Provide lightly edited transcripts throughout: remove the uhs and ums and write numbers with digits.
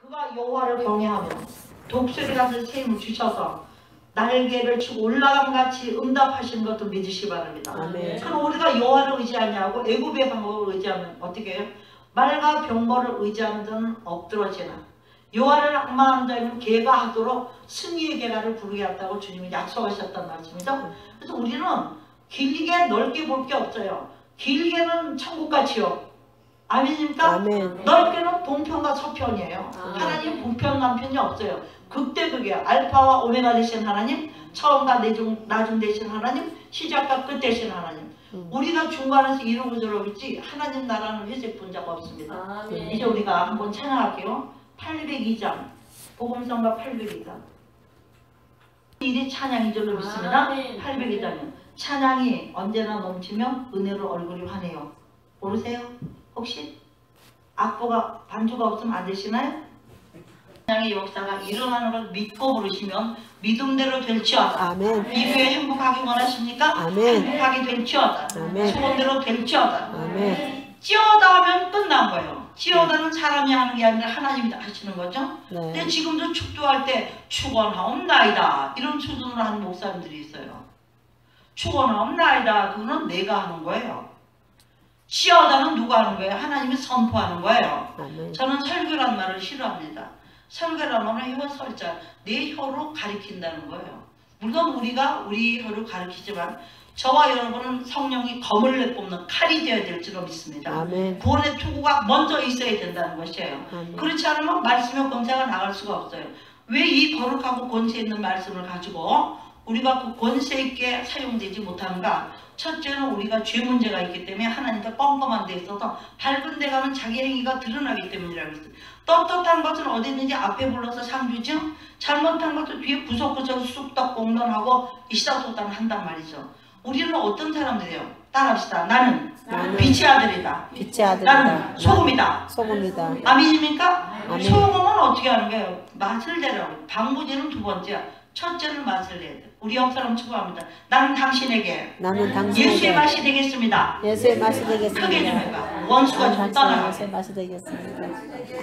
그가 여호와를 경외하며 독수리 같은 새 힘을 주셔서 날개를 치고 올라감 같이 응답하시는 것도 믿으시기 바랍니다. 아멘. 그럼 우리가 여호와를 의지하냐고 애굽의 방법을 의지하면 어떻게 해요? 말과 병거를 의지하는 자는 엎드러지나 여호와를 악망하는 자는 개가 하도록 승리의 개가를 부르게 했다고 주님이 약속하셨단 말씀이죠. 그래서 우리는 길게 넓게 볼 게 없어요. 길게는 천국과 지옥, 아멘입니까? 아멘. 넓게는 동편과 서편이에요. 하나님 북편 남편이 없어요. 극대극이에요. 알파와 오메가 되신 하나님, 처음과 나중 되신 하나님, 시작과 끝 되신 하나님. 우리가 중간에서 이루고 저러겠지 하나님 나라는 회색 본 적 없습니다. 이제 우리가 한번 찬양할게요. 802장 복음성가 802장 일이 찬양인 줄로 믿습니다. 802장은 찬양이 언제나 넘치면 은혜로 얼굴이 환해요. 모르세요? 혹시? 악보가 반주가 없으면 안 되시나요? 찬양의 역사가 일어나는 걸 믿고 부르시면 믿음대로 될지어다. 아멘. 이 교회 행복하기 원하십니까? 아멘. 행복하게 될지어다. 아멘. 소원대로 될지어다. 아멘. 찌어다 하면 끝난 거예요. 찌어다는 사람이 하는 게 아니라 하나님이 하시는 거죠. 네. 근데 지금도 축도할 때 축원하옵나이다 이런 수준으로 하는 목사님들이 있어요. 축원하옵나이다 그거는 내가 하는 거예요. 찌어다는 누가 하는 거예요? 하나님이 선포하는 거예요. 아멘. 저는 설교란 말을 싫어합니다. 설교란 말은 혀 설자 내 혀로 가리킨다는 거예요. 물론 우리가 우리 혀로 가리키지만 저와 여러분은 성령이 검을 내뿜는 칼이 되어야 될 줄로 믿습니다. 아멘. 구원의 투구가 먼저 있어야 된다는 것이에요. 아멘. 그렇지 않으면 말씀의 권세가 나갈 수가 없어요. 왜 이 거룩하고 권세 있는 말씀을 가지고 우리가 그 권세 있게 사용되지 못하는가? 첫째는 우리가 죄 문제가 있기 때문에 하나님께 껌껌한 데 있어서 밝은 데 가면 자기 행위가 드러나기 때문이라고 했어요. 떳떳한 것은 어디든지 앞에 불러서 상주죠. 잘못한 것도 뒤에 구석구석 쑥떡 공론하고 이시다소단 한단 말이죠. 우리는 어떤 사람들이에요? 따라합시다. 나는 빛의 아들이다. 빛의 아들이다. 나는 소금이다. 소금이다. 아멘입니까? 아멘. 소금은 어떻게 하는 거예요? 맛을 내라고. 방부제는 두 번째야. 첫째는 맛을 내야 돼. 우리 옆사람 추구합니다. 나는 당신에게 나는 당신에게 예수의 맛이 되겠습니다. 예수의 맛이 되겠습니다. 크게 좀 해봐. 원수가 좀 떠나가. 예수의 맛이 되겠습니다.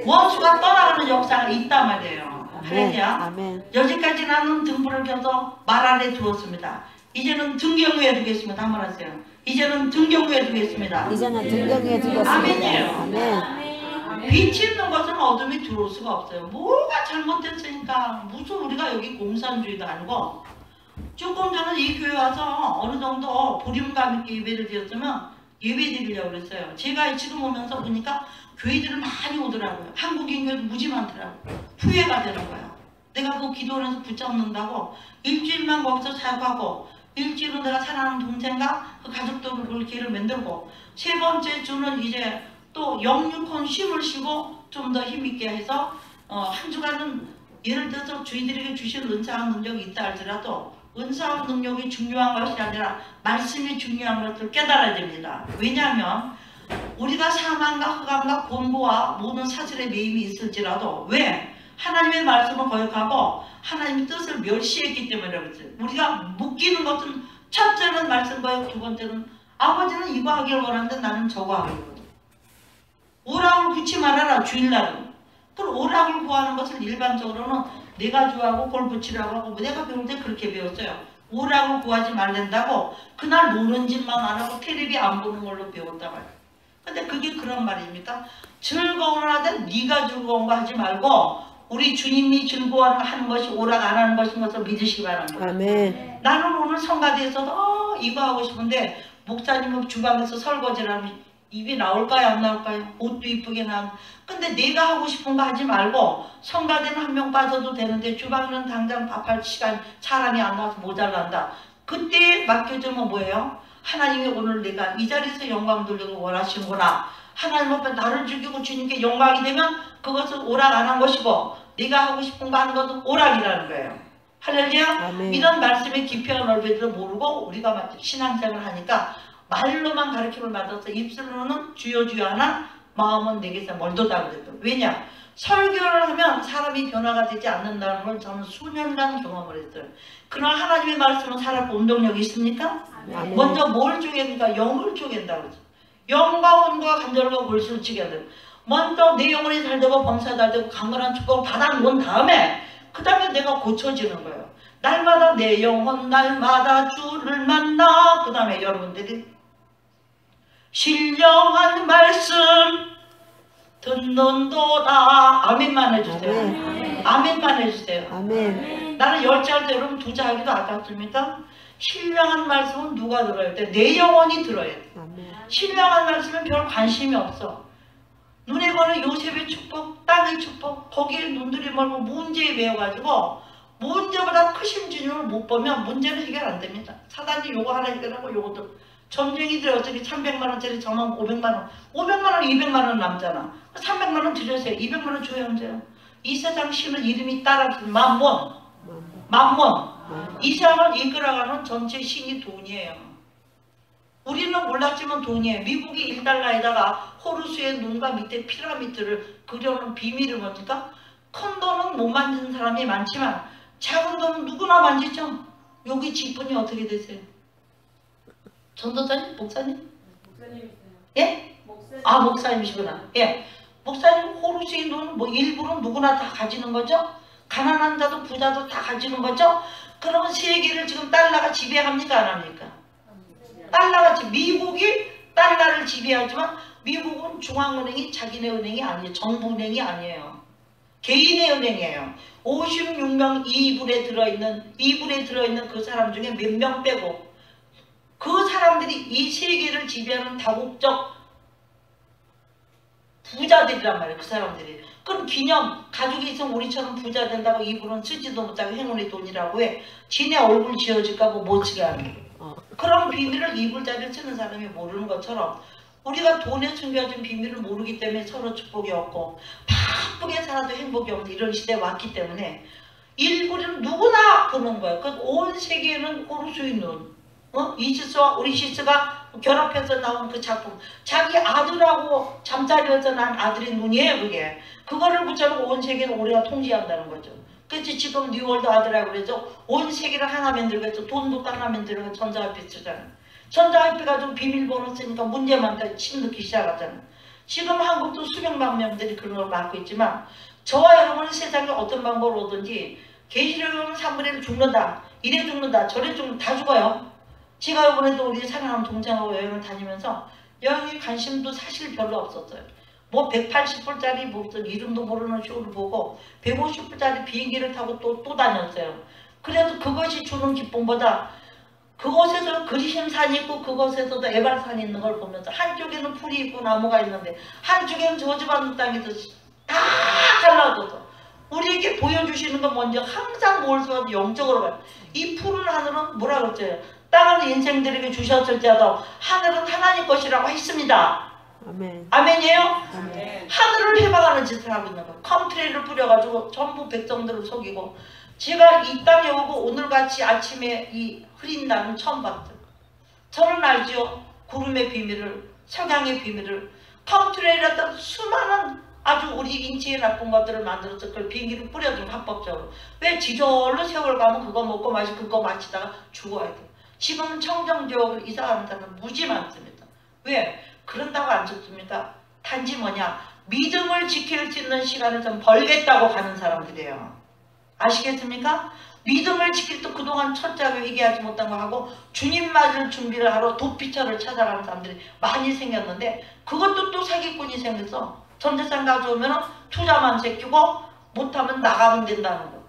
원수가 떠나가는 역사가 있단 말이에요. 아멘. 할렐루야. 아멘. 여기까지 나는 등불을 켜서 말 아래 두었습니다. 이제는 등경 위에 두겠습니다. 한번 하세요. 이제는 등경 위에 두겠습니다. 이제는 등경에 두겠습니다. 아멘이에요. 아멘. 빛이 있는 것은 어둠이 들어올 수가 없어요. 뭐가 잘못됐으니까 무슨 우리가 여기 공산주의도 아니고 조금 전에 이 교회 와서 어느 정도 보림감 있게 예배를 드렸으면 예배 드리려고 그랬어요. 제가 지금 오면서 보니까 교회들을 많이 오더라고요. 한국인 교회도 무지 많더라고요. 후회가 되는 거예요. 내가 그 기도원에서 붙잡는다고 일주일만 거기서 사역하고 일주일은 내가 사랑하는 동생과 그 가족들을 기회를 만들고 세 번째 주는 이제 또 영육혼 쉼을 쉬고 좀 더 힘있게 해서 한 주간은 예를 들어서 주인들에게 주신 은사와 능력이 있다 할지라도 은사와 능력이 중요한 것이 아니라 말씀이 중요한 것을 깨달아야 됩니다. 왜냐하면 우리가 사망과 흑암과 곤고와 모든 사슬의 매임이 있을지라도 왜? 하나님의 말씀을 거역하고 하나님의 뜻을 멸시했기 때문에 그랬어요. 우리가 묶이는 것은 첫째는 말씀 거역, 두 번째는 아버지는 이거 하기를 원하는데 나는 저거 하기를 원한다. 오락을 굳이 말하라 주일날은. 그럼 오락을 구하는 것을 일반적으로는 내가 좋아하고 골프 치라고 하고 내가 배울 때 그렇게 배웠어요. 오락을 구하지 말란다고 그날 노는 짓만 안 하고 텔레비 안 보는 걸로 배웠다 말이에요. 근데 그게 그런 말입니까? 즐거운 하되 네가 즐거운 거 하지 말고 우리 주님이 즐거워하는 것이 오락 안 하는 것인 것을 믿으시기 바랍니다. 아멘. 나는 오늘 성가대에서도 이거 하고 싶은데 목사님은 주방에서 설거지를 하면 입이 나올까요 안 나올까요? 옷도 이쁘게 나오고 근데 내가 하고 싶은 거 하지 말고 성가대는 한 명 빠져도 되는데 주방은 당장 밥할 시간 사람이 안 나와서 모자란다. 그때 맡겨주면 뭐예요? 하나님이 오늘 내가 이 자리에서 영광 돌리고 원하시는구나. 하나님 앞에 나를 죽이고 주님께 영광이 되면 그것은 오락 안 한 것이고 네가 하고 싶은 거 하는 것은 오락이라는 거예요. 할렐루야. 아멘. 이런 말씀의 깊이와 넓이를 모르고 우리가 신앙생활을 하니까 말로만 가르침을 받아서 입술로는 주여 주여 하나 마음은 내게서 멀도다 그랬죠. 왜냐? 설교를 하면 사람이 변화가 되지 않는다는 걸 저는 수년간 경험을 했어요. 그러나 하나님의 말씀은 살아 운동력이 있습니까? 아멘. 먼저 뭘 쪼갠가? 영을 쪼갠다고 그러죠. 영과 혼과 간절과 골수를 쪼개야 돼요. 먼저 내 영혼이 잘 되고 범사가 잘 되고 강건한 축복을 받아놓은 다음에 그 다음에 내가 고쳐지는 거예요. 날마다 내 영혼 날마다 주를 만나. 그 다음에 여러분들이 신령한 말씀 듣는도다. 아멘만 해주세요. 아멘. 아멘만 해주세요. 아멘. 나는 10살 때 여러분 2자 하기도 아깝습니까? 신령한 말씀은 누가 들어야 돼? 내 영혼이 들어야 돼. 아멘. 신령한 말씀은 별 관심이 없어. 눈에 보는 요셉의 축복, 땅의 축복, 거기에 눈들이 멀고 문제에 매여가지고 문제보다 크신 주님을 못 보면 문제는 해결 안 됩니다. 사단이 요거 하나 해결하고 요것도 점쟁이들이 어차피 300만원짜리 저만 500만원 500만원 200만원 남잖아. 300만원 드려세요. 200만원 줘야 돼요. 이 세상 신은 이름이 따라붙는 만몬. 이 세상을 이끌어가는 전체 신이 돈이에요. 우리는 몰랐지만 돈이에요. 미국이 1달러에다가 호루스의 눈과 밑에 피라미드를 그려놓은 비밀을 뭡니까? 큰 돈은 못 만지는 사람이 많지만 작은 돈은 누구나 만지죠. 여기 직분이 어떻게 되세요? 전도사님? 목사님? 목사님이세요. 예? 목사님. 아, 목사님이시구나. 예. 목사님 호루스의 눈은 뭐 일부러 누구나 다 가지는 거죠? 가난한 자도 부자도 다 가지는 거죠? 그러면 세계를 지금 달러가 지배합니까? 안 합니까? 달러가 미국이 달러를 지배하지만 미국은 중앙은행이 자기네 은행이 아니에요. 정부은행이 아니에요. 개인의 은행이에요. 56명 2불에 들어있는 그 사람 중에 몇 명 빼고 그 사람들이 이 세계를 지배하는 다국적 부자들이란 말이에요. 그 사람들이. 그럼 기념 가족이 있으면 우리처럼 부자 된다고 2불은 쓰지도 못하고 행운의 돈이라고 해. 지네 얼굴 지어질까 봐 못 쓰게 하는 거예요. 그런 비밀을 2불짜리를 쓰는 사람이 모르는 것처럼 우리가 돈에 숨겨진 비밀을 모르기 때문에 서로 축복이 없고 바쁘게 살아도 행복이 없는 이런 시대에 왔기 때문에 1불은 누구나 보는 거예요. 그 온 세계에는 호루스의 눈. 이시스와 우리시스가 결합해서 나온 그 작품. 자기 아들하고 잠자리에서 난 아들의 눈이에요. 그게. 그거를 붙여놓고 온 세계를 우리가 통제한다는 거죠. 그치 지금 뉴월드 아들이라고 그러죠. 온 세계를 하나 만들겠죠. 돈도 하나 만들고 전자화폐 쓰잖아. 전자화폐 가지고 비밀번호 쓰니까 문제 많다 침 넣기 시작하잖아. 지금 한국도 수백만 명들이 그런 걸 맡고 있지만 저와 여러분은 세상에 어떤 방법으로 오든지 계시록은 3분의 1 죽는다. 이래 죽는다. 저래 죽는다. 다 죽어요. 제가 이번에도 우리 사랑하는 동생하고 여행을 다니면서 여행에 관심도 사실 별로 없었어요. 뭐 180불짜리 무슨 이름도 모르는 쇼를 보고 150불짜리 비행기를 타고 또 다녔어요. 그래도 그것이 주는 기쁨보다 그곳에서 그리심산이 있고 그곳에서도 에발산이 있는 걸 보면서 한쪽에는 풀이 있고 나무가 있는데 한쪽에는 저주받는 땅이 다 갈라져서 우리에게 보여주시는 건 먼저 항상 뭘 써도 영적으로 가요. 이 푸른 하늘은 뭐라 그랬어요? 땅은 인생들에게 주셨을지라도 하늘은 하나님 것이라고 했습니다. 아멘. 아멘이에요? 아멘. 하늘을 해방하는 짓을 하고 있는 거예요. 컴트레이를 뿌려가지고 전부 백성들을 속이고 제가 이 땅에 오고 오늘같이 아침에 이 흐린 날은 처음 봤어요. 저는 알죠. 구름의 비밀을, 석양의 비밀을. 컴트레이라던 수많은 아주 우리 인체에 나쁜 것들을 만들어서 그걸 비행기를 뿌려주는 합법적으로. 왜 지절로 세월 가면 그거 먹고 마시고 그거 마시다가 죽어야 돼. 지금은 청정지역을 이사가는 사람은 무지 많습니다. 왜? 그런다고 안 죽습니다. 단지 뭐냐? 믿음을 지킬 수 있는 시간을 좀 벌겠다고 가는 사람들이에요. 아시겠습니까? 믿음을 지킬 때 그동안 철저하게 회개하지 못한 거 하고 주님 맞을 준비를 하러 도피처를 찾아가는 사람들이 많이 생겼는데 그것도 또 사기꾼이 생겼어. 전재산 가져오면 투자만 제끼고 못하면 나가면 된다는 거.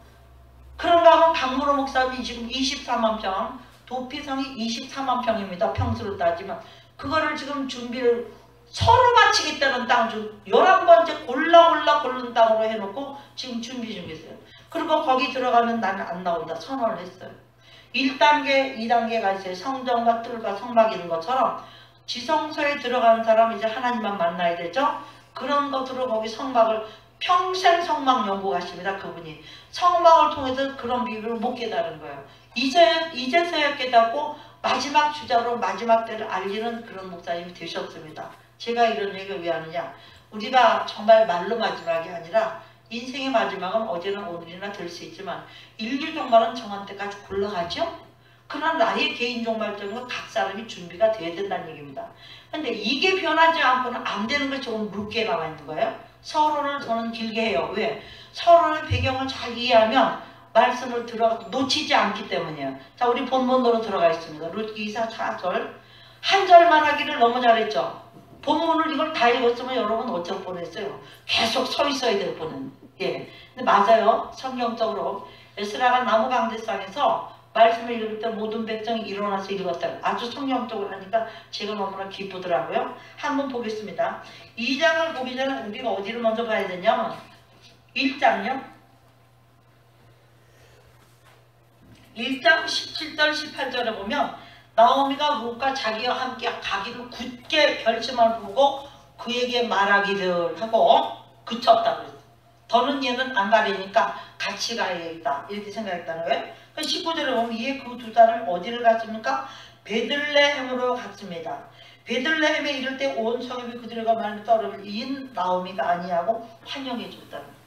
그런가 하면 강문호 목사님이 지금 24만 평, 도피성이 24만 평입니다. 평수를 따지면. 그거를 지금 준비를 서로 바치겠다는 땅을 좀 11번째 골라 고른 땅으로 해놓고 지금 준비 중이세요. 그리고 거기 들어가면 나는 안 나온다 선언을 했어요. 1단계, 2단계가 있어요. 성전과 뜰과 성막이 있는 것처럼 지성소에 들어가는 사람은 이제 하나님만 만나야 되죠. 그런 것으로 거기 성막을 평생 성막 연구하십니다. 그분이. 성막을 통해서 그런 비밀을 못 깨달은 거예요. 이제서야 깨닫고 마지막 주자로 마지막 때를 알리는 그런 목사님이 되셨습니다. 제가 이런 얘기를 왜 하느냐. 우리가 정말 말로 마지막이 아니라 인생의 마지막은 어제나 오늘이나 될 수 있지만 인류 종말은 정한 때까지 굴러가죠. 그러나 나의 개인 종말적인 건 각 사람이 준비가 돼야 된다는 얘기입니다. 근데 이게 변하지 않고는 안 되는 것이 조금 묽게 남아 있는 거예요. 서론을 저는 길게 해요. 왜? 서론의 배경을 잘 이해하면 말씀을 놓치지 않기 때문이에요. 자, 우리 본문으로 들어가 있습니다. 룻기 2사 4절. 한 절만 하기를 너무 잘했죠. 본문을 이걸 다 읽었으면 여러분 어쩔 뻔했어요. 계속 서 있어야 될 뻔은. 예. 근데 맞아요. 성경적으로 에스라가 나무 강대상에서 말씀을 읽을 때 모든 백성이 일어나서 읽었다. 아주 성경적으로 하니까 제가 너무나 기쁘더라고요. 한번 보겠습니다. 2장을 보기 전에 우리가 어디를 먼저 봐야 되냐면 1장요. 1장 17절 18절에 보면 나오미가 룻과 자기와 함께 가기를 굳게 결심을 보고 그에게 말하기를 하고 그쳤다 그랬어요. 더는 얘는 안 가려니까 같이 가야겠다 이렇게 생각했다는 거예요. 19절에 보면 이에 그 두 사람은 어디를 갔습니까? 베들레헴으로 갔습니다. 베들레헴에 이를 때 온 성읍이 그들과 말미 떠오르면 이인 나오미가 아니하고 환영해 줬다는 거예요.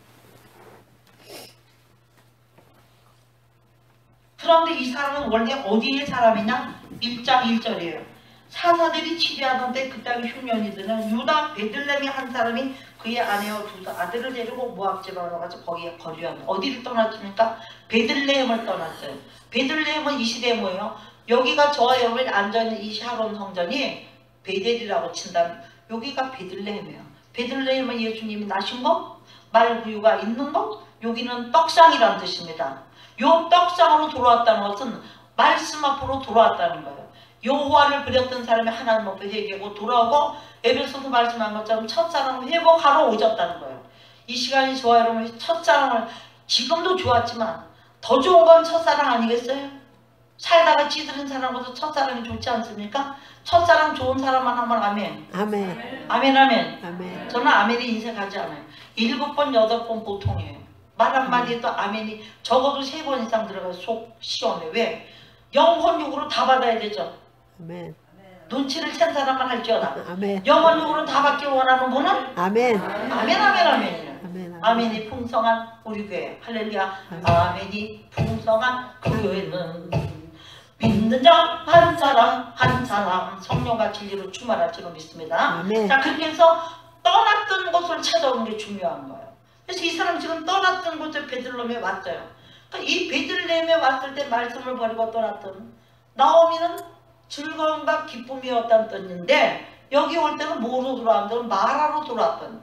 그런데 이 사람은 원래 어디의 사람이냐? 1장 1절이에요. 사사들이 치리하던 때 그 땅에 흉년이 드는 유다 베들레헴의 한 사람이 그의 아내와 두 아들을 데리고 모압 지방으로 가서 거기에 거주한다. 어디를 떠났습니까? 베들레헴을 떠났어요. 베들레헴은 이 시대에 뭐예요? 여기가 저와 여러분이 앉아있는 이 샤론 성전이 베델이라고 친다면 여기가 베들레헴이에요. 베들레헴은 예수님이 나신 것, 말구유가 있는 것, 여기는 떡상이라는 뜻입니다. 요 떡상으로 돌아왔다는 것은 말씀 앞으로 돌아왔다는 거예요. 여호와를 버렸던 사람이 하나님 앞에 회개하고 돌아오고 에베소서 말씀한 것처럼 첫사랑을 회복하러 오셨다는 거예요. 이 시간이 저와 여러분의 첫사랑을 지금도 좋았지만 더 좋은 건 첫사랑 아니겠어요? 살다가 찌들은 사람보다 첫사랑이 좋지 않습니까? 첫사랑 좋은 사람만 하면 아멘. 아멘. 아멘 아멘. 아멘. 저는 아멘이 인색하지 않아요. 7번 8번 보통이에요. 말 한마디에도 아멘이 적어도 3번 이상 들어가서 속 시원해. 왜? 영혼육으로 다 받아야 되죠. 아멘. 눈치를 챈 사람만 할지어다. 아멘. 영혼육으로 다 받기 원하는 분은 아멘. 아멘 아멘 아멘이에요. 아멘. 아멘이 풍성한 우리 교회. 할렐루야. 아멘이 풍성한 그 교회는 믿는 자 한 사람 한 사람 성령과 진리로 충만할지로 믿습니다. 아멘. 자, 그렇게 해서 떠났던 곳을 찾아오는 게 중요한 거예요. 그래서 이 사람 지금 떠났던 곳에 베들레헴에 왔어요. 그러니까 이 베들레헴에 왔을 때 말씀을 버리고 떠났던 나오미는 즐거움과 기쁨이었다는 뜻인데 여기 올 때는 뭐로 돌아왔던? 마라로 돌아왔던.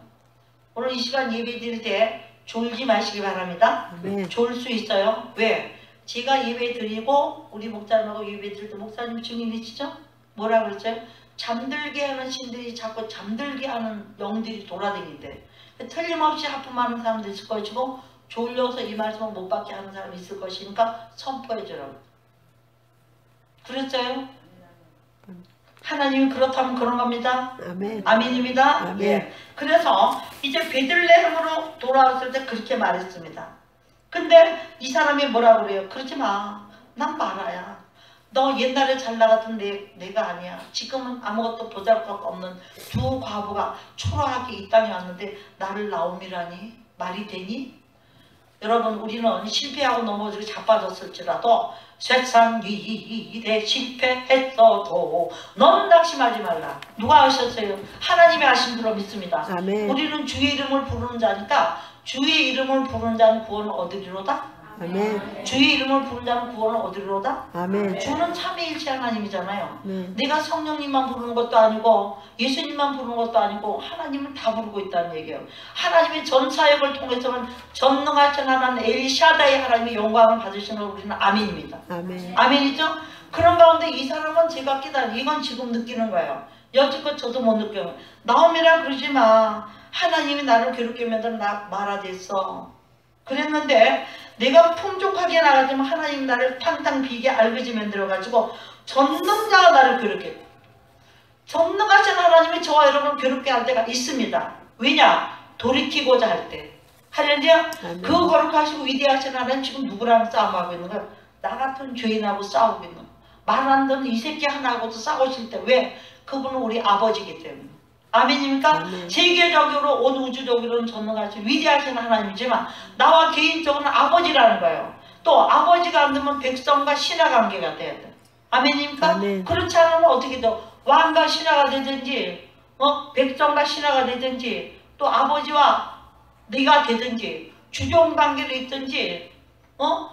오늘 이 시간 예배 드릴 때 졸지 마시기 바랍니다. 아멘. 졸 수 있어요. 왜? 제가 예배 드리고 우리 목사님하고 예배 드릴 때 목사님 증인이시죠? 뭐라 그랬죠? 잠들게 하는 신들이 자꾸 잠들게 하는 영들이 돌아다니는데 틀림없이 하품하는 사람도 있을 것이고 졸려서 이 말씀을 못 받게 하는 사람이 있을 것이니까 선포해주라고. 그랬어요? 하나님이 그렇다면 그런 겁니다. 아멘. 아멘입니다. 아멘. 예. 그래서 이제 베들레헴으로 돌아왔을 때 그렇게 말했습니다. 근데 이 사람이 뭐라 그래요? 그러지 마. 난 마라야. 너 옛날에 잘 나갔던 내가 아니야. 지금은 아무것도 보잘것 없는 두 과부가 초라하게 이 땅에 왔는데 나를 나오미라니? 말이 되니? 여러분, 우리는 실패하고 넘어지고 자빠졌을지라도 세상 일에 실패했어도 넌 낙심하지 말라. 누가 하셨어요? 하나님이 하신 줄로 믿습니다. 아멘. 우리는 주의 이름을 부르는 자니까 주의 이름을 부르는 자는 구원을 얻으리로다. 아멘. 주의 이름을 부르는 자는 구원을 얻으리로다. 아멘. 주는 삼위일체 하나님이잖아요. 네. 내가 성령님만 부르는 것도 아니고 예수님만 부르는 것도 아니고 하나님을 다 부르고 있다는 얘기예요. 하나님의 전 사역을 통해서는 전능하신 하나님 엘샤다의 하나님의 영광을 받으시는 우리는 아멘입니다. 아멘. 아멘이죠? 그런 가운데 이 사람은 제가 깨달은 이건 지금 느끼는 거예요. 여지껏 저도 못 느껴요. 나오미라 그러지 마. 하나님이 나를 괴롭게 만들어 나 말아댔어. 그랬는데 내가 풍족하게 나가지만 하나님이 나를 탕탕 비게 알그지 만들어가지고 전능자가 나를 괴롭게. 전능하신 하나님이 저와 여러분을 괴롭게 할 때가 있습니다. 왜냐? 돌이키고자 할 때. 할렐루야. 그 거룩하시고 위대하신 하나님 지금 누구랑 싸움하고 있는 거예요? 나 같은 죄인하고 싸우고 있는 거예요. 말 안 듣는 이 새끼 하나하고도 싸우실 때 왜? 그분은 우리 아버지이기 때문에. 아멘입니까? 아멘. 세계적으로 온 우주적으로는 전능하신 위대하신 하나님이지만 나와 개인적으로는 아버지라는 거예요. 또 아버지가 안 되면 백성과 신하 관계가 돼야 돼. 아멘입니까? 아멘. 그렇지 않으면 어떻게 돼? 왕과 신하가 되든지 백성과 신하가 되든지 또 아버지와 네가 되든지 주종 관계로 있든지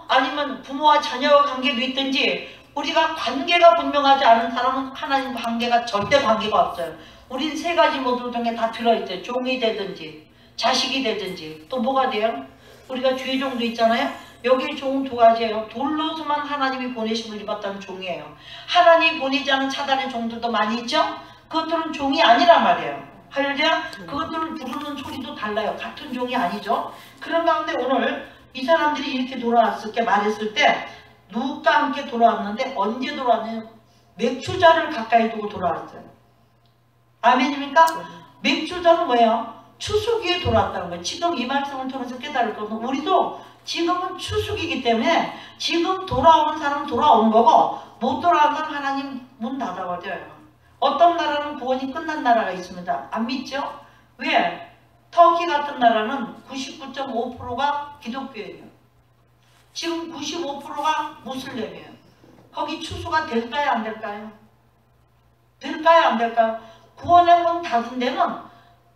아니면 부모와 자녀와 관계로 있든지 우리가 관계가 분명하지 않은 사람은 하나님과 관계가 절대 관계가 없어요. 우린 세 가지 모두 중에 다 들어있어요. 종이 되든지 자식이 되든지 또 뭐가 돼요? 우리가 주의 종도 있잖아요. 여기 종은 두 가지예요. 돌로서만 하나님이 보내심을 입었다는 종이에요. 하나님이 보내지 않은 차단의 종들도 많이 있죠? 그것들은 종이 아니란 말이에요. 할렐루야? 그것들을 부르는 소리도 달라요. 같은 종이 아니죠. 그런 가운데 오늘 이 사람들이 이렇게 돌아왔을 때 말했을 때 누가 함께 돌아왔는데 언제 돌아왔냐면 맥주잔을 가까이 두고 돌아왔어요. 아멘입니까? 맥주잔은 뭐예요? 추수기에 돌아왔다는 거예요. 지금 이 말씀을 통해서 깨달을 것은 우리도 지금은 추수기이기 때문에 지금 돌아오는 사람은 돌아온 거고 못 돌아오는 사람은 하나님 문 닫아버려요. 어떤 나라는 구원이 끝난 나라가 있습니다. 안 믿죠? 왜? 터키 같은 나라는 99.5%가 기독교예요. 지금 95%가 무슬림이에요. 거기 추수가 될까요? 안 될까요? 될까요? 안 될까요? 구원의 문 닫은 데는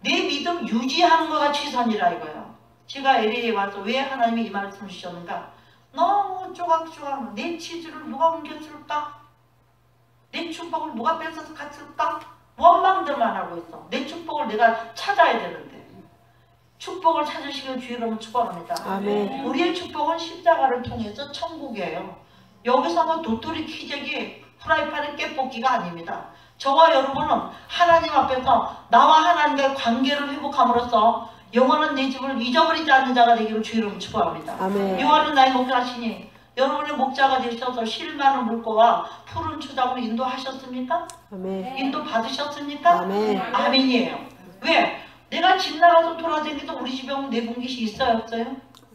내 믿음 유지하는 거가 최선이라 이거예요. 제가 LA에 와서 왜 하나님이 이 말씀을 주셨는가? 너무 조각조각 내 치즈를 누가 옮겼을까? 내 축복을 누가 뺏어서 갔을까? 원망들만 하고 있어. 내 축복을 내가 찾아야 되는데 축복을 찾으시길 주의 이름으로 축복합니다. 아멘. 우리의 축복은 십자가를 통해서 천국이에요. 여기서 뭐 도토리 키재기 프라이팬에 깨뽑기가 아닙니다. 저와 여러분은 하나님 앞에서 나와 하나님과의 관계를 회복함으로써 영원한 내 집을 잊어버리지 않는 자가 되기를 주의 이름으로 축복합니다. 아멘. 여호와는 나의 목자시니 여러분의 목자가 되셔서 실 많은 물고와 푸른 초장으로 인도하셨습니까? 아멘. 인도 받으셨습니까? 아멘. 아멘이에요. 왜? 내가 집 나가서 돌아다니도 우리 집에 오면 네 분깃이 있어요 없어요?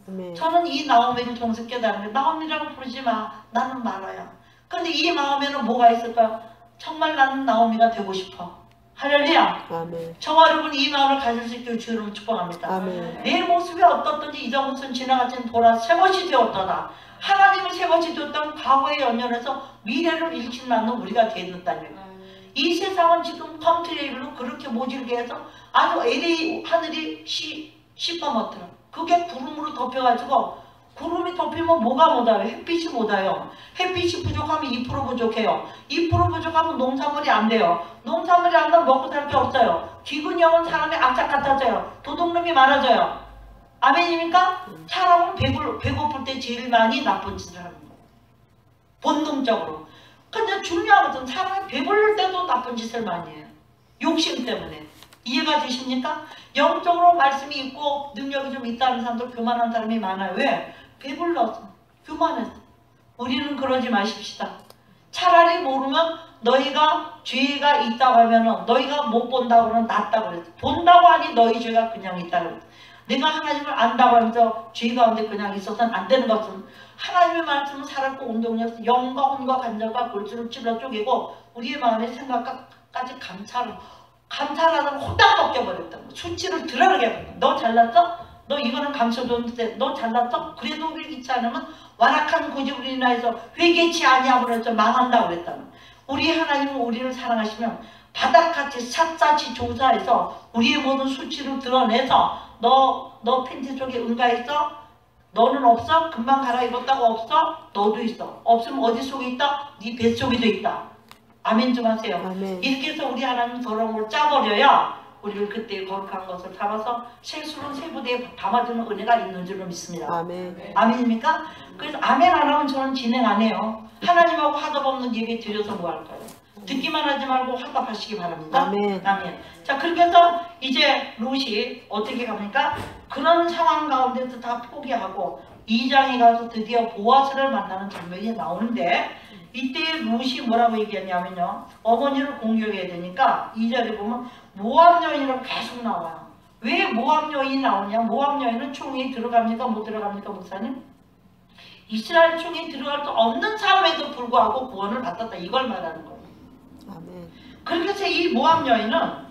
아멘. 저는 이 나오미를 통해서 깨달은 게 나오미라고 부르지 마. 나는 말아야. 근데 이 마음에는 뭐가 있을까요? 정말 나는 나오미가 되고 싶어. 할렐루야. 아멘. 저와 여러분 이 마음을 가질 수 있기를 주님을 축복합니다. 아멘. 내 모습이 어떻든지 이전부터 지나가진 돌아 새것이 되었더라. 하나님을 새것이 되었다면 과거의 연연에서 미래를 잃지 않는 우리가 되었다는 거예요. 이 세상은 지금 컨트레일로 그렇게 모질게 해서 아주 LA 하늘이 시퍼렇더라. 그게 구름으로 덮여가지고 구름이 덮이면 뭐가 못 와요? 햇빛이 못 와요. 햇빛이 부족하면 2% 부족해요. 2% 부족하면 농산물이 안 돼요. 농산물이 안 되면 먹고 살 게 없어요. 기근형은 사람이 악착 같아져요. 도둑놈이 많아져요. 아멘입니까? 사람은 배고플 때 제일 많이 나쁜 짓을 하는 거예요. 본능적으로. 근데 중요한 것은 사람이 배부를 때도 나쁜 짓을 많이 해요. 욕심 때문에. 이해가 되십니까? 영적으로 말씀이 있고 능력이 좀 있다는 사람도 교만한 사람이 많아요. 왜? 배불러서. 교만해서. 우리는 그러지 마십시다. 차라리 모르면 너희가 죄가 있다고 하면 너희가 못 본다고 하면 낫다고 그랬어. 본다고 하니 너희 죄가 그냥 있다고 그랬어. 내가 하나님을 안다고 하면서 죄 가운데 그냥 있어서는 안 되는 것은 하나님의 말씀은 살았고 운동력에서 영과 혼과 간절과 골수를 찔러 쪼개고 우리의 마음의 생각까지 감찰하다가 호딱 벗겨버렸다고. 수치를 드러내게 해버렸다. 너 잘났어? 너 이거는 감춰줬는데 너 잘났어? 그래도 회개치 않으면 완악한 고집으로 인하여서 회개치 아니하고 그래서 망한다고 그랬다고. 우리 하나님은 우리를 사랑하시면 바닥같이 샅샅이 조사해서 우리의 모든 수치를 드러내서 너 팬티 속에 은가 있어? 너는 없어? 금방 갈아입었다고 없어? 너도 있어. 없으면 어디 속에 있다? 네 뱃속에도 있다. 아멘 좀 하세요. 아멘. 이렇게 해서 우리 하나님 더러운 걸 짜버려야 우리를 그때 거룩한 것을 담아서 세수는 세부대에 담아주는 은혜가 있는 줄로 믿습니다. 아멘. 아멘입니까? 그래서 아멘 안 하면 저는 진행 안 해요. 하나님하고 화답 없는 예배 드려서 뭐 할까요? 듣기만 하지 말고 화답하시기 바랍니다. 아멘. 아멘. 자, 그렇게 해서 이제 롯이 어떻게 갑니까? 그런 상황 가운데서 다 포기하고 2장에 가서 드디어 보아스를 만나는 장면이 나오는데 이때 롯이 뭐라고 얘기하냐면요. 어머니를 공격해야 되니까 2절에 보면 모압 여인이라고 계속 나와요. 왜 모압 여인이 나오냐? 모압 여인은 총에 들어갑니까? 못 들어갑니까? 목사님? 이스라엘 총에 들어갈 수 없는 삶에도 불구하고 구원을 받았다. 이걸 말하는 거예요. 아멘. 그렇게 해서 이 모압 여인은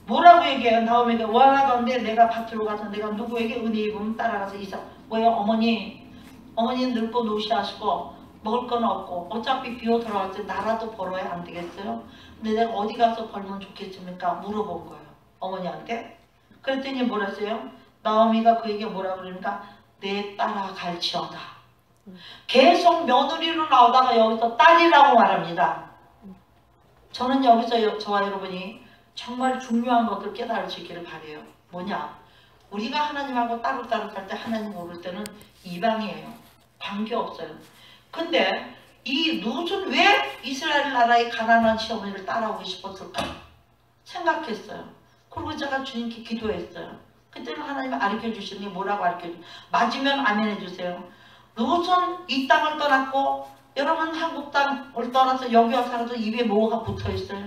뭐라고 얘기해요? 나오미가 원하건대 내가 밭으로 가서 내가 누구에게 은혜 입으면 따라가서 이사 뭐예요? 어머니는 늙고 노시하시고 먹을 건 없고 어차피 비오 돌아왔을 때 나라도 벌어야 안 되겠어요? 근데 내가 어디 가서 벌면 좋겠습니까? 물어본 거예요. 어머니한테. 그랬더니 뭐랬어요? 나오미가 그에게 뭐라 그러니까 내 딸아 갈지어다. 계속 며느리로 나오다가 여기서 딸이라고 말합니다. 저는 여기서 저와 여러분이 정말 중요한 것을 깨달을 수 있기를 바라요. 뭐냐? 우리가 하나님하고 따로따로 살 때 하나님 모를 때는 이방이에요. 관계없어요. 근데 이 룻은 왜 이스라엘 나라의 가난한 시어머니를 따라오고 싶었을까? 생각했어요. 그리고 제가 주님께 기도했어요. 그때는 하나님이 가르쳐주시는 게 뭐라고 가르쳐주세요? 맞으면 아멘 해주세요. 룻은 이 땅을 떠났고 여러분 한국 땅을 떠나서 여기 와서 살아도 입에 뭐가 붙어있어요?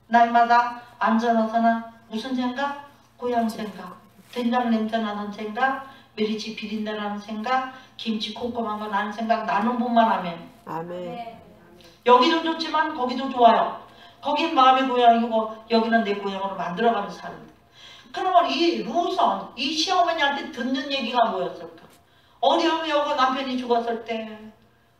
날마다 앉아나서나 무슨 생각? 고향 생각. 된장 냄새 나는 생각, 메리치 비린내 나는 생각, 김치 콩콩한 거 나는 생각, 나는 분만 하면 아멘. 여기도 좋지만 거기도 좋아요. 거긴 마음의 고향이고 여기는 내 고향으로 만들어가면서 사는데. 그러면 이 룻은 이 시어머니한테 듣는 얘기가 뭐였을까? 어려움이 오고 남편이 죽었을 때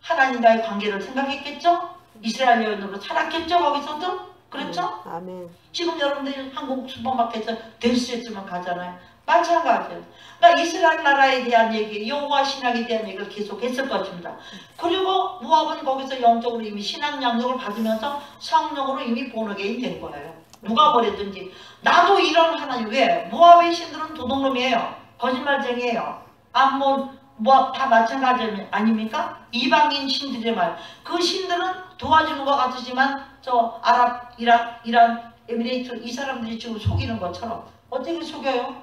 하나님과의 관계를 생각했겠죠? 이스라엘 여인으로 살았겠죠? 거기서도? 그렇죠? 아멘. 지금 여러분들이 한국 슈퍼마켓에서 될 수 있으면 가잖아요. 마찬가지예요. 그러니까 이스라엘 나라에 대한 얘기, 여호와 신앙에 대한 얘기를 계속 했을 것입니다. 그리고 모압은 거기서 영적으로 이미 신앙 양육을 받으면서 성령으로 이미 본어게인 된 거예요. 누가 뭐랬든지 나도 이런 하나님. 왜? 모압의 신들은 도둑놈이에요. 거짓말쟁이에요. 암몬, 모압 다 마찬가지 아닙니까? 이방인 신들의 말. 그 신들은 도와주는 것 같으지만 저 아랍, 이란, 에미레이트 이 사람들이 지금 속이는 것처럼 어떻게 속여요?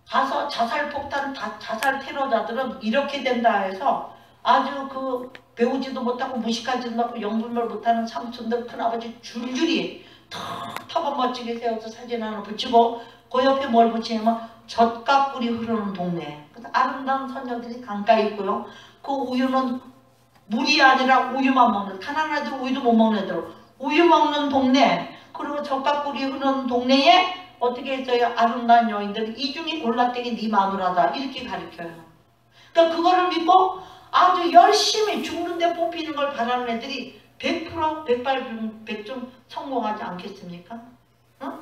가서 자살 폭탄, 자살 테러자들은 이렇게 된다 해서 아주 그 배우지도 못하고 무식하지도 못하고 영분별 못하는 삼촌들 큰아버지 줄줄이 턱 멋지게 세워서 사진 하나 붙이고 그 옆에 뭘 붙이냐면 젖가꿀이 흐르는 동네. 아름다운 선녀들이 강가에 있고요. 그 우유는 물이 아니라 우유만 먹는, 가난한 애들 우유도 못 먹는 애들 우유 먹는 동네. 그리고 젖가꿀이 흐르는 동네에 어떻게 했어요? 아름다운 여인들이 이 중에 골라떼기 네 마누라다 이렇게 가르쳐요. 그러니까 그거를 믿고 아주 열심히 죽는데 뽑히는 걸 바라는 애들이 100% 100중 성공하지 않겠습니까? 어?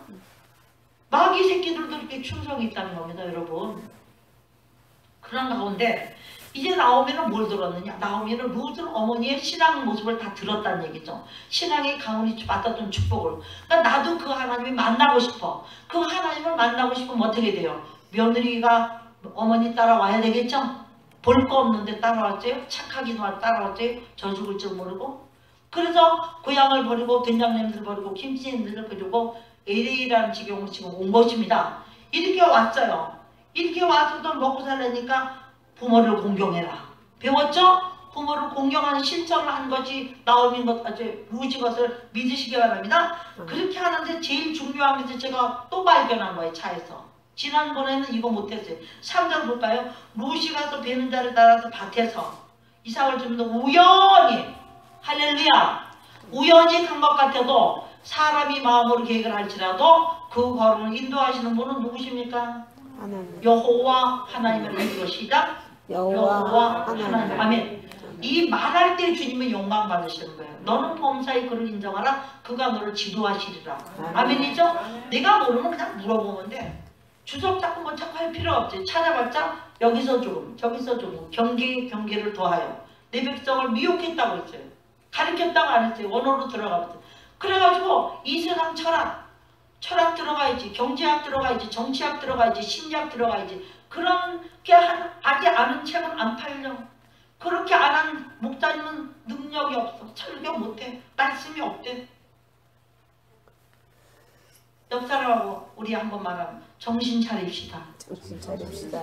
마귀 새끼들도 이렇게 충성이 있다는 겁니다, 여러분. 그런 가운데 이제 나오미는 뭘 들었느냐? 나오미는 룻은 어머니의 신앙 모습을 다 들었다는 얘기죠. 신앙의 가문이 받았던 축복을. 그러니까 나도 그 하나님을 만나고 싶어. 그 하나님을 만나고 싶으면 어떻게 돼요? 며느리가 어머니 따라와야 되겠죠? 볼 거 없는데 따라왔어요? 착하기도 따라왔어요? 저 죽을 줄 모르고. 그래서 고향을 버리고 된장 냄새를 버리고 김치 냄새를 버리고 LA라는 지경으로 지금 온 것입니다. 이렇게 왔어요. 이렇게 와서도 먹고 살려니까 부모를 공경해라. 배웠죠? 부모를 공경하는 실천을 한 것이 나오민 것까지 룻이 것을 믿으시기 바랍니다. 그렇게 하는데 제일 중요한 것을 제가 또 발견한 거예요. 차에서. 지난번에는 이거 못했어요. 3절 볼까요? 룻이 가서 베는 자를 따라서 밭에서 이삭을 주면서 우연히 할렐루야 우연히 간 것 같아도 사람이 마음으로 계획을 할지라도 그 걸음을 인도하시는 분은 누구십니까? 하나님. 여호와 하나님을 믿고 시작. 여호와 하나님. 아멘. 이 말할 때 주님의 영광 받으시는 거예요. 너는 범사의 그를 인정하라. 그가 너를 지도하시리라. 아멘이죠? 내가 모르면 그냥 물어보면 돼. 주석 잡고 뭐 자꾸 할 필요 없지. 찾아봤자 여기서 조금 저기서 조금 경계를 더하여 내 백성을 미혹했다고 했어요. 가르쳤다고 안 했어요. 원어로 들어가봤어요. 그래가지고 이 세상 철학 들어가야지, 경제학 들어가야지, 정치학 들어가야지, 심리학 들어가야지. 그렇게 하지 않은 책은 안 팔려. 그렇게 안 한 목사님은 능력이 없어. 설교 못해. 말씀이 없대. 옆 사람하고 우리 한번 말하면 정신 차립시다. 정신 차립시다.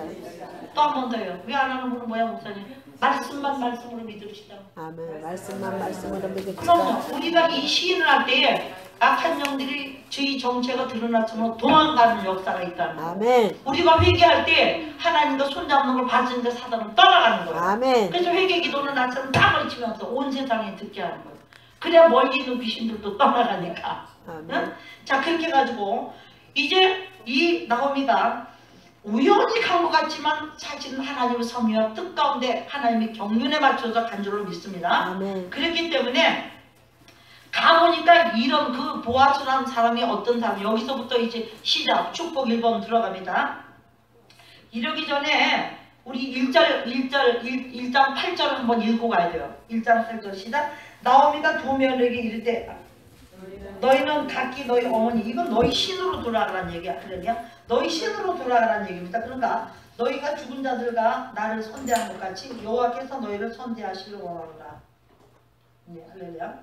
또 한 번 더요. 왜 안 하는 분은 뭐야 목사님? 말씀만 말씀으로 믿읍시다. 아멘. 말씀만 말씀으로 믿읍시다. 그럼요. 우리가 이 시인을 할 때에 악한 영들이 저희 정체가 드러났으면 도망가는 역사가 있다는 거예요. 아멘. 우리가 회개할 때 하나님과 손잡는 걸 봤으니까 사단은 떠나가는 거예요. 아멘. 그래서 회개 기도는 나처럼 땅을 치면서 온 세상에 듣게 하는 거예요. 그래야 멀리 있는 귀신들도 떠나가니까. 아멘. 응? 자 그렇게 해가지고 이제 이 나오미가 우연히 간 것 같지만 사실은 하나님의 섭리와 뜻 가운데 하나님의 경륜에 맞춰서 간 줄로 믿습니다. 아멘. 그렇기 때문에 가보니까 이런 그 보아스라는 사람이 어떤 사람, 여기서부터 이제 시작, 축복 1번 들어갑니다. 이러기 전에 우리 1장 8절을 한번 읽고 가야 돼요. 1장 8절 시작. 나오미가 두 며느리에게 이르되 너희는 각기 너희 어머니, 이건 너희 신으로 돌아가라는 얘기야. 그러냐? 너희 신으로 돌아가라는 얘기입니다. 그러니까 너희가 죽은 자들과 나를 선대한 것 같이 여호와께서 너희를 선대하시기를 원하노라. 네, 할렐루야.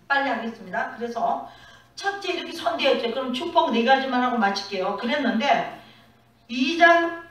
빨리 하겠습니다. 그래서 첫째 이렇게 선대했죠. 그럼 축복 4가지만 하고 마칠게요. 그랬는데 2장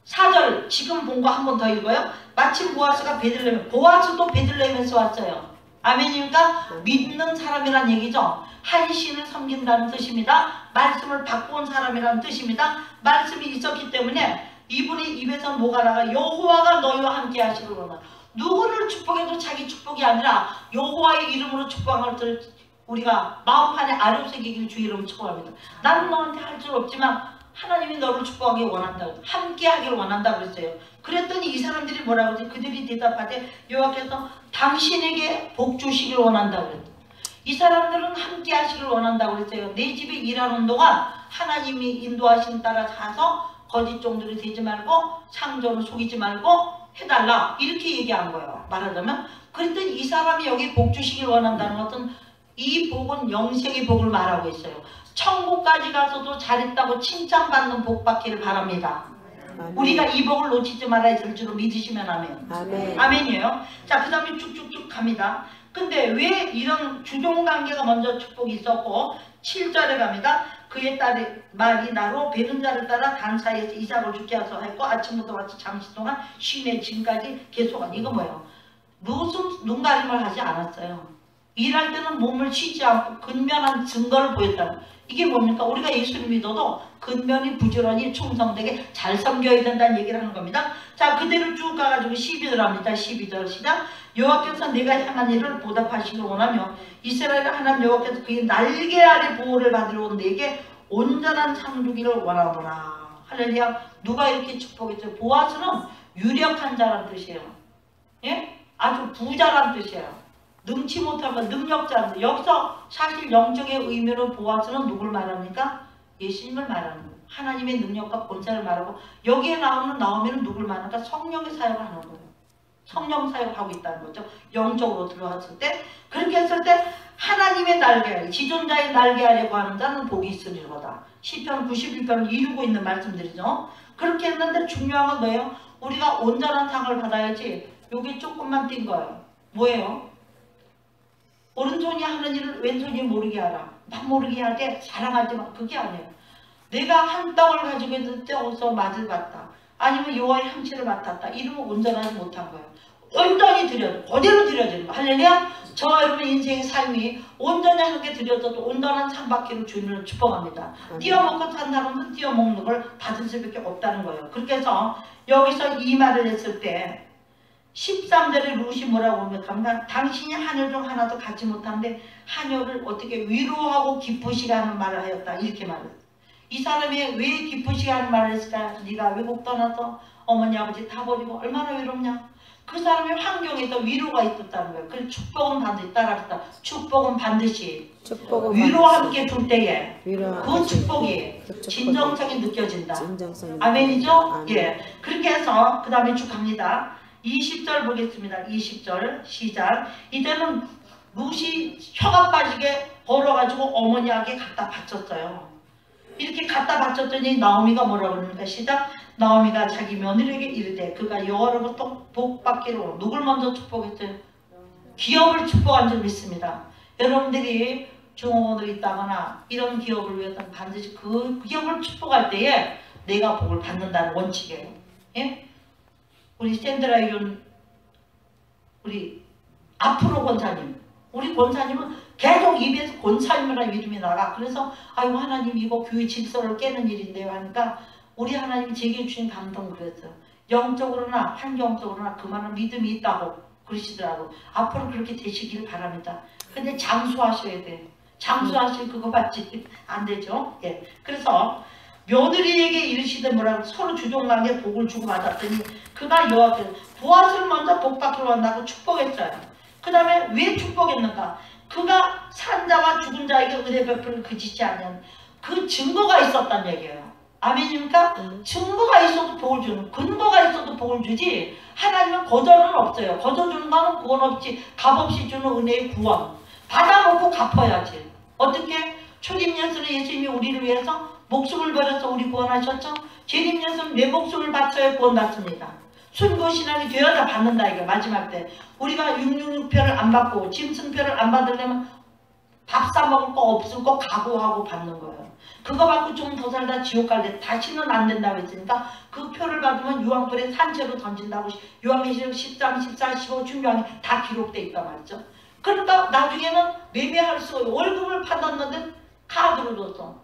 4절 지금 본 거 한 번 더 읽어요. 마침 보아스가 베들레헴, 보아스도 베들레헴에서 왔어요. 아멘입니까? 믿는 사람이란 얘기죠. 한 신을 섬긴다는 뜻입니다. 말씀을 받고 온 사람이라는 뜻입니다. 말씀이 있었기 때문에 이분의 입에서 뭐가 나가? 여호와가 너희와 함께 하시길 원한다. 누구를 축복해도 자기 축복이 아니라 여호와의 이름으로 축복한 것을 우리가 마음판에 아름새기길 주 이름으로 축복합니다. 나는 너한테 할 줄 없지만 하나님이 너를 축복하기 원한다고, 함께 하길 원한다고 그랬어요. 그랬더니 이 사람들이 뭐라고 하지? 그들이 대답하되 여호와께서 당신에게 복 주시길 원한다고 그랬어요. 이 사람들은 함께 하시길 원한다고 그랬어요. 내 집에 일하는 동안 하나님이 인도하신 따라 가서 거짓 종들이 되지 말고 창조를 속이지 말고 해달라, 이렇게 얘기한 거예요. 말하자면 그랬더니 이 사람이 여기 복 주시길 원한다는 것은 이 복은 영생의 복을 말하고 있어요. 천국까지 가서도 잘했다고 칭찬받는 복 받기를 바랍니다. 아멘. 우리가 이 복을 놓치지 말아야 될 줄로 믿으시면 아멘. 아멘. 아멘이에요. 자, 그 다음에 쭉쭉쭉 갑니다. 근데 왜 이런 주종관계가 먼저 축복이 있었고 7절에 갑니다. 그의 딸이 말이 나로 베는 자를 따라 단 사이에서 이삭을 죽게 하소 했고 아침부터 같이 잠시 동안 쉰의 짐까지 계속한. 이거 뭐예요? 무슨 눈 가림을 하지 않았어요. 일할 때는 몸을 쉬지 않고 근면한 증거를 보였다는. 이게 뭡니까? 우리가 예수를 믿어도 근면이 부지런히 충성되게 잘 섬겨야 된다는 얘기를 하는 겁니다. 자, 그대로 쭉 가가지고 12절 합니다. 12절 시작. 여호와께서 내가 향한 일을 보답하시길 원하며 이스라엘 하나님 여호와께서 그의 날개 아래 보호를 받으러 온 내게 온전한 상 주기를 원하노라. 할렐루야. 누가 이렇게 축복했죠? 보아스는 유력한 자란 뜻이에요. 예? 아주 부자란 뜻이에요. 능치 못하면 능력자인데, 여기서 사실 영적의 의미로 보아스는 누굴 말합니까? 예수님을 말하는 거예요. 하나님의 능력과 권세를 말하고, 여기에 나오면 누굴 말합니까? 성령의 사역을 하는 거예요. 성령 사역을 하고 있다는 거죠. 영적으로 들어갔을 때. 그렇게 했을 때 하나님의 날개 아래, 지존자의 날개 아래 거하는 자는 복이 있으리로다. 시편 91편을 이루고 있는 말씀들이죠. 그렇게 했는데 중요한 건 뭐예요? 우리가 온전한 상을 받아야지. 여기 조금만 띈 거예요. 뭐예요? 오른손이 하는 일을 왼손이 모르게 하라. 막 모르게 하되 자랑하지 마. 그게 아니에요. 내가 한 떡을 가지고 있는데 어디서 맛을 봤다. 아니면 여호와의 향취를 맡았다. 이러면 온전하지 못한 거예요. 온전히 드려요. 그대로 드려지는 거. 할렐루야. 저와 여러분의 인생의 삶이 온전히 하게 드려져도 온전한 상 받기를 주님을 축복합니다. 띄어먹고 산 사람은 띄어먹는 걸 받을 수밖에 없다는 거예요. 그렇게 해서 여기서 이 말을 했을 때 13절에 룻이 뭐라고 합니까? 당신이 하늘 중 하나도 갖지 못한데 하늘을 어떻게 위로하고 기쁘시게 하는 말을 하였다. 이렇게 말했어요. 이 사람이 왜 기쁘시게 하는 말을 했을까? 네가 외국 떠나서 어머니 아버지 다 버리고 얼마나 외롭냐? 그 사람의 환경에서 위로가 있었다는 거예요. 그래서 축복은 반드시 따라했다. 축복은 반드시 위로와 함께 줄 때에 그 축복이 진정성이 느껴진다. 아멘이죠? 아멘. 예. 그렇게 해서 그 다음에 쭉 갑니다. 20절 보겠습니다. 20절 시작. 이때는 룻이 혀가 빠지게 벌어가지고 어머니에게 갖다 바쳤어요. 이렇게 갖다 바쳤더니 나오미가 뭐라고 그럽니까? 시작. 나오미가 자기 며느리에게 이르되 그가 여호와로부터 복 받기로. 누굴 먼저 축복했어요? 기업을 축복한 줄 믿습니다. 여러분들이 중흥원을 있다거나 이런 기업을 위해서는 반드시 그 기업을 축복할 때에 내가 복을 받는다는 원칙이에요. 예? 우리 샌드라이온 우리 앞으로 권사님, 우리 권사님은 계속 입에서 권사님이라는 이름이 나가. 그래서 아이고 하나님 이거 교회 질서를 깨는 일인데요 하니까 우리 하나님이 제게 주신 감동 그랬어요. 영적으로나 환경적으로나 그만한 믿음이 있다고 그러시더라고. 앞으로 그렇게 되시길 바랍니다. 근데 장수하셔야 돼. 장수하실 그거 받지 안 되죠. 예. 그래서 며느리에게 이르시되 뭐라고 서로 주종간에 복을 주고 받았더니 그가 여호와께 보아스를 먼저 복 받기로 한다고 축복했어요. 그 다음에 왜 축복했는가? 그가 산 자와 죽은 자에게 은혜 베풀을 그치지 않는 그 증거가 있었단 얘기예요. 아멘입니까? 증거가 있어도 복을 주는, 근거가 있어도 복을 주지 하나님은 거절은 없어요. 거저 주는 거는 구원 없이 값없이 주는 은혜의 구원. 받아먹고 갚아야지. 어떻게? 초림 예수는 예수님이 우리를 위해서 목숨을 버려서 우리 구원하셨죠? 재림 예수는 내 목숨을 바쳐야 구원받습니다. 순교신앙이 되어야 받는다 이게 마지막 때. 우리가 666표를 안 받고 짐승표를 안 받으려면 밥 사 먹을 거 없을 거 각오하고 받는 거예요. 그거 받고 좀 더 살다 지옥 갈때 다시는 안 된다고 했으니까 그 표를 받으면 유황불에 산채로 던진다고 요한계시록 13, 14, 15 준비하니 다 기록돼 있단 말이죠. 그러니까 나중에는 매매할 수가 없어요. 월급을 받았는데 카드로 줬어.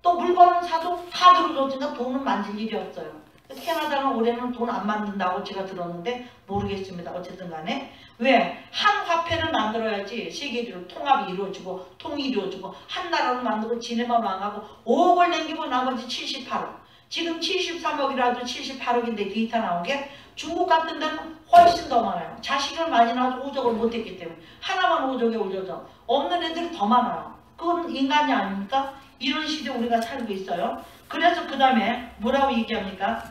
또 물건을 사도 카드로 줬으니까 돈은 만질 일이 없어요. 캐나다는 올해는 돈 안 만든다고 제가 들었는데 모르겠습니다. 어쨌든 간에 왜? 한 화폐를 만들어야지 세계적으로 통합이 이루어지고 통일이 이루어지고 한 나라로 만들고 지네만 왕하고 5억을 남기고 나머지 78억. 지금 73억이라도 78억인데 데이터 나온 게 중국 같은 데는 훨씬 더 많아요. 자식을 많이 낳아서 우족을 못했기 때문에 하나만 우족에 올려져. 없는 애들이 더 많아요. 그건 인간이 아닙니까? 이런 시대에 우리가 살고 있어요. 그래서 그 다음에 뭐라고 얘기합니까?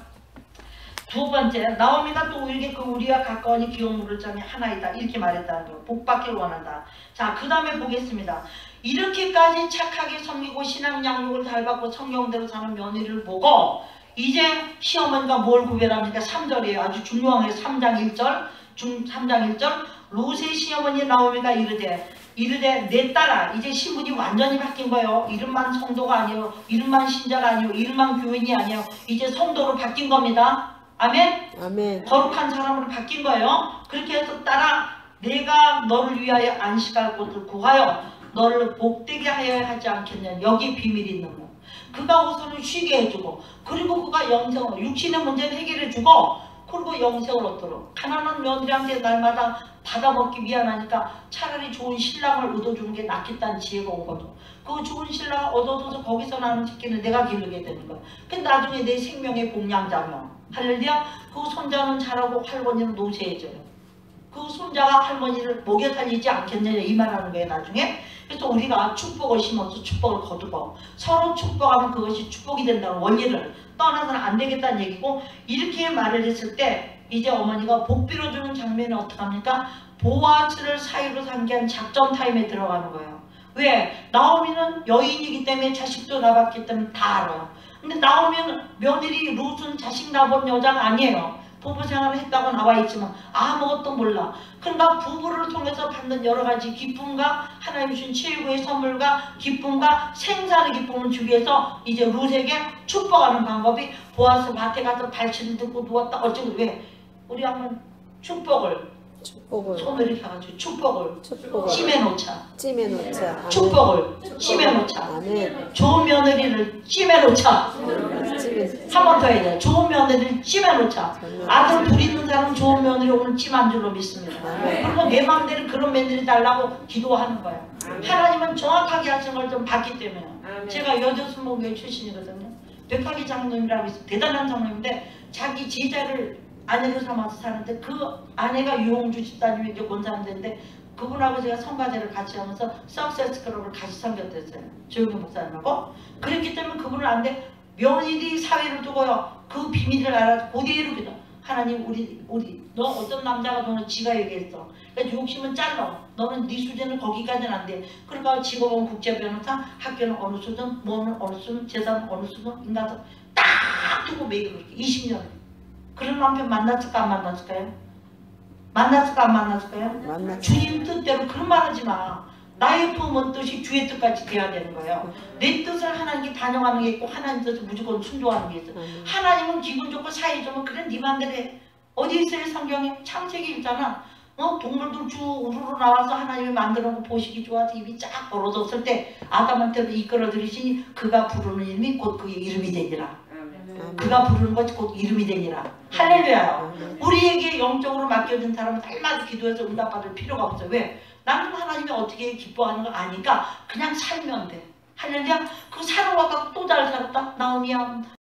두 번째, 나오미가 또 이렇게 그 우리와 가까우니 기업 물을 점이 하나이다 이렇게 말했다는 거예요. 복받기를 원한다. 자, 그 다음에 보겠습니다. 이렇게까지 착하게 섬기고 신앙 양육을 잘 받고 성경대로 사는 며느리를 보고 이제 시어머니가 뭘 구별합니까? 3절이에요. 아주 중요한 게 3장 1절 3장 1절 롯의 시어머니 나오미가 이르되 내 딸아 이제 신분이 완전히 바뀐 거예요. 이름만 성도가 아니에요. 이름만 신자가 아니에요. 이름만 교인이 아니에요. 이제 성도로 바뀐 겁니다. 아멘? 아멘. 거룩한 사람으로 바뀐 거예요. 그렇게 해서 딸아 내가 너를 위하여 안식할 곳을 구하여 너를 복되게 하여야 하지 않겠냐. 여기 비밀이 있는 거. 그가 우선은 쉬게 해주고 그리고 그가 영생을 육신의 문제는 해결해주고 그리고 영생을 얻도록 가난한 며느리한테 날마다 받아먹기 미안하니까 차라리 좋은 신랑을 얻어주는 게 낫겠다는 지혜가 온 거죠. 그 좋은 신랑을 얻어줘서 거기서 나는 새끼는 내가 기르게 되는 거야. 근데 나중에 내 생명의 공양자며 할렐루야. 그 손자는 자라고 할머니는 노쇠해져요. 그 손자가 할머니를 먹여 살리지 않겠느냐 이 말하는 거예요 나중에. 그래서 우리가 축복을 심어서 축복을 거두고 서로 축복하면 그것이 축복이 된다는 원리를 떠나서는 안 되겠다는 얘기고 이렇게 말을 했을 때 이제 어머니가 복 빌어주는 장면은 어떡합니까? 보아스를 사이로 상기한 작전 타임에 들어가는 거예요. 왜? 나오미는 여인이기 때문에 자식도 낳았기 때문에 다 알아요. 근데 나오면 며느리 롯은 자식 낳은 여자가 아니에요. 부부 생활을 했다고 나와 있지만 아무것도 몰라. 그러니까 부부를 통해서 받는 여러 가지 기쁨과 하나님 주신 최고의 선물과 기쁨과 생산의 기쁨을 주기 위해서 이제 롯에게 축복하는 방법이 보아스 밭에 가서 발치를 듣고 누웠다 어쩌고 왜? 우리 한번 축복을 손을 이렇게 해가지고 축복을 찜해놓자. 찜해놓자. 축복을 찜해놓자. 아멘. 좋은 며느리를 찜해놓자. 한 번 더 해야 돼. 좋은 며느리를 찜해놓자. 아들 둘 있는 사람은 좋은 며느리 오늘 찜한 줄로 믿습니다. 그리고 내 마음대로 그런 며느리 달라고 기도하는 거야. 하나님은 정확하게 하신 걸 좀 봤기 때문에. 제가 여조순목교회 출신이거든요. 백학기 장로님이라고 있어요. 대단한 장로님인데 자기 제자를 아내로 삼아서 사는데 그 아내가 유홍주 집사님이 이제 권사님인데 그분하고 제가 성가대를 같이 하면서 석세스 클럽을 같이 섬겼댔어요. 조용히 목사님하고. 그랬기 때문에 그분을 아는데 며느리 사회를 두고요. 그 비밀을 알아서 그대로 기도. 하나님 우리 너 어떤 남자가 너는 지가 얘기했어. 그러니까 욕심은 잘라. 너는 네 수준은 거기까지는 안 돼. 그러니까 직업은 국제변호사, 학교는 어느 수준, 뭐는 어느 수준, 재산은 어느 수준, 인간도 딱 두고 매기고 20년. 그런 남편 만났을까 안 만났을까요? 만났을까 안 만났을까요? 만났죠. 주님 뜻대로 그런 말 하지 마. 나의 품은 뜻이 주의 뜻까지 돼야 되는 거예요. 내 뜻을 하나님께 반영하는 게 있고 하나님 뜻을 무조건 순종하는 게 있어요. 하나님은 기분 좋고 사이 좋으면 그래 네 맘대로 해. 어디 있어요 성경에? 창세기 있잖아. 동물들 쭉 우르르 나와서 하나님이 만들어 놓고 보시기 좋아서 입이 쫙 벌어졌을 때 아담한테도 이끌어 들이시니 그가 부르는 이름이 곧 그의 이름이 되니라. 그가 부르는 것이 곧 이름이 되니라. 할렐루야요. 우리에게 영적으로 맡겨진 사람은 날마다 기도해서 응답받을 필요가 없어요. 왜? 나는 하나님이 어떻게 기뻐하는 걸 아니까 그냥 살면 돼. 할렐루야. 그 살아와가 또 잘 살았다. 나음이야.